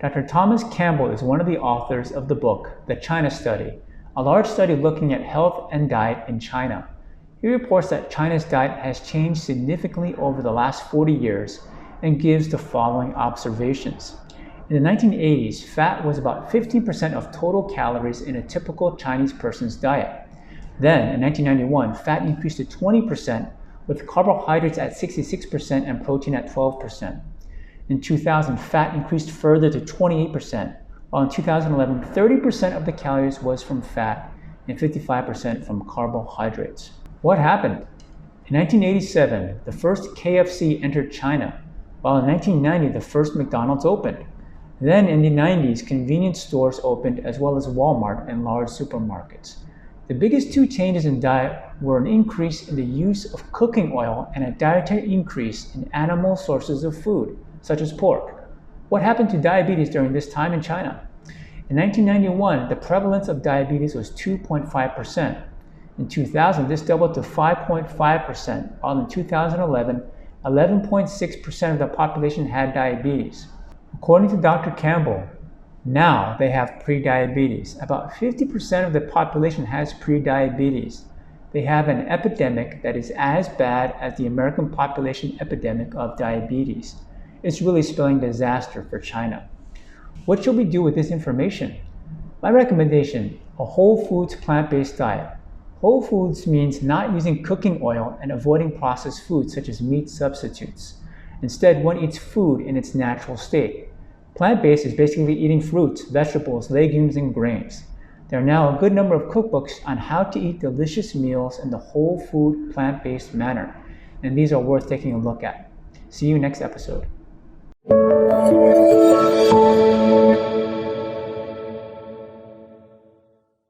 Dr. Thomas Campbell is one of the authors of the book, The China Study, a large study looking at health and diet in China. He reports that China's diet has changed significantly over the last 40 years and gives the following observations. In the 1980s, fat was about 15% of total calories in a typical Chinese person's diet. Then, in 1991, fat increased to 20%, with carbohydrates at 66% and protein at 12%. In 2000, fat increased further to 28%, while in 2011, 30% of the calories was from fat and 55% from carbohydrates. What happened? In 1987, the first KFC entered China, while in 1990, the first McDonald's opened. Then in the 90s, convenience stores opened as well as Walmart and large supermarkets. The biggest two changes in diet were an increase in the use of cooking oil and a dietary increase in animal sources of food, such as pork. What happened to diabetes during this time in China? In 1991, the prevalence of diabetes was 2.5%. In 2000, this doubled to 5.5%, while in 2011, 11.6% of the population had diabetes. According to Dr. Campbell, now they have prediabetes. About 50% of the population has prediabetes. They have an epidemic that is as bad as the American population epidemic of diabetes. It's really spelling disaster for China. What should we do with this information? My recommendation, a whole foods plant-based diet. Whole foods means not using cooking oil and avoiding processed foods such as meat substitutes. Instead, one eats food in its natural state. Plant-based is basically eating fruits, vegetables, legumes, and grains. There are now a good number of cookbooks on how to eat delicious meals in the whole food plant-based manner, and these are worth taking a look at. See you next episode.